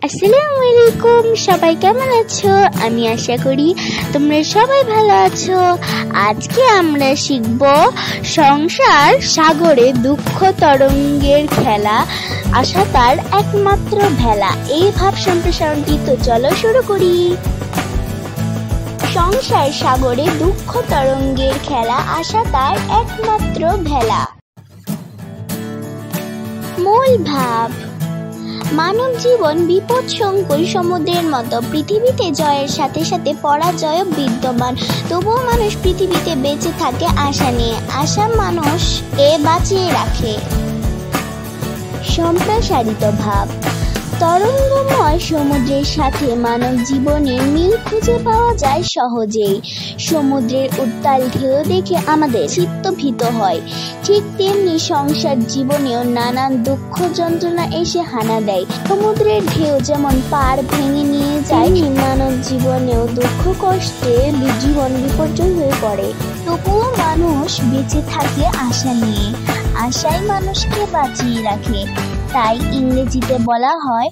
আসসালামু আলাইকুম, সবাই কেমন আছো? আমি আশা করি তোমরা সবাই ভালো আছো। আজকে আমরা শিখব সংসার সাগরে দুঃখ তরঙ্গের খেলা, আশা তার একমাত্র ভেলা। এই ভাব সম্প্রসারণটি তো চলো শুরু করি। সংসার সাগরে দুঃখ তরঙ্গের খেলা, আশা তার একমাত্র ভেলা। মূল ভাব: মানব জীবন বিপদসংকুল সমুদ্রের মতো। পৃথিবীতে জয়ের সাথে সাথে পরাজয় বিদ্যমান, তবুও মানুষ পৃথিবীতে বেঁচে থাকে আশা নিয়ে। আশা মানুষকে বাঁচিয়ে রাখে। সম্প্রসারিত ভাব: তরঙ্গময় সমুদ্রের সাথে মানব জীবনের মিল খুঁজে পাওয়া যায় সহজেই। সমুদ্রের উত্তাল ঢেউ দেখে আমাদের চিত্ত ভীত হয়, ঠিক তেমনি সংসার জীবনেও নানান দুঃখ যন্ত্রণা এসে হানা দেয়। সমুদ্রের ঢেউ যেমন পাড় ভেঙে নিয়ে যায়, মানব জীবনেও দুঃখ কষ্টে জীবন বিপর্যয় হয়ে পড়ে। তবুও মানুষ বেঁচে থাকে আশা নিয়ে। আশাই মানুষকে বাঁচিয়ে রাখে। তাই ইংরেজিতে বলা হয়,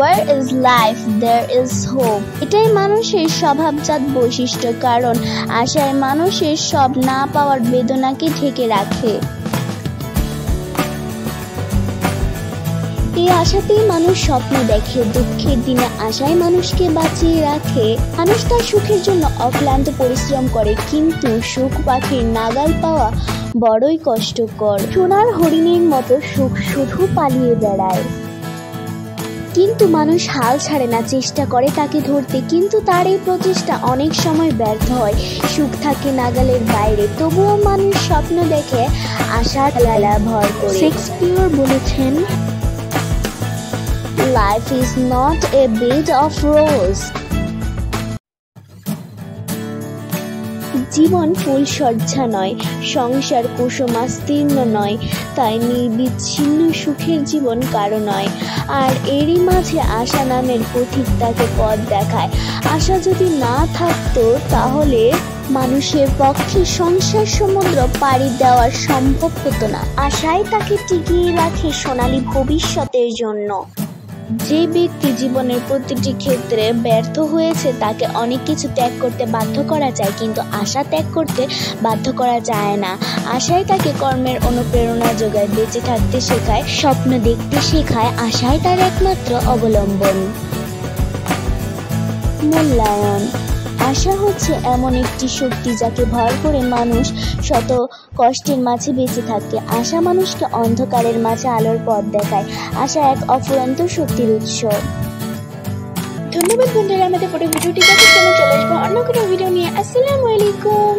Where is life, there is hope. এটাই মানুষের স্বভাবজাত বৈশিষ্ট্য, কারণ আশায় মানুষের সব না পাওয়ার বেদনাকে ঢেকে রাখে। এই আশাতেই মানুষ স্বপ্ন দেখে, দুঃখের দিনে আশায় মানুষকে বাঁচিয়ে রাখে। মানুষ তার সুখের জন্য অক্লান্ত পরিশ্রম করে, কিন্তু সুখ পাখির নাগাল পাওয়া বড়ই কষ্টকর। সোনার হরিণের মতো সুখ শুধু পালিয়ে বেড়ায়, কিন্তু মানুষ হাল ছাড়ে না, চেষ্টা করে তাকে ধরতে, কিন্তু তার এই প্রচেষ্টা অনেক সময় ব্যর্থ হয়। সুখ থাকে নাগালের বাইরে, তবুও মানুষ স্বপ্ন দেখে, আশার লালা ভর করে। শেক্সপিয়র বলেছেন, Life is not a bed of roses. জীবন ফুলসজ্জা নয়, সংসার কুসুমাস্তীর্ণ নয়, তাই নির্বিচ্ছিন্ন সুখের জীবন কারো নয়। আর এরই মাঝে আশা নামের পথিক তাকে পথ দেখায়। আশা যদি না থাকতো, তাহলে মানুষের পক্ষে সংসার সমুদ্র পাড়ি দেওয়া সম্ভব হতো না। আশাই তাকে টিকিয়ে রাখে সোনালী ভবিষ্যতের জন্য। যে ব্যক্তি জীবনের প্রতিটি ক্ষেত্রে ব্যর্থ হয়েছে, তাকে অনেক কিছু ত্যাগ করতে বাধ্য করা যায়, কিন্তু আশা ত্যাগ করতে বাধ্য করা যায় না। আশাই তাকে কর্মের অনুপ্রেরণা যোগায়, বেঁচে থাকতে শেখায়, স্বপ্ন দেখতে শেখায়। আশাই তার একমাত্র অবলম্বন। মূল্যায়ন: আশা হচ্ছে এমন একটি শক্তি যাকে ভর করে মানুষ শত কষ্টের মাঝে বেঁচে থাকে। আশা মানুষকে অন্ধকারের মাঝে আলোর পথ দেখায়। আশা এক অফুরন্ত শক্তির উৎস। ধন্যবাদ বন্ধুরা, আমাদের পরে ভিডিওটি দেখার জন্য। চলে আসবো অন্য কোনো ভিডিও নিয়ে। আসসালামু আলাইকুম।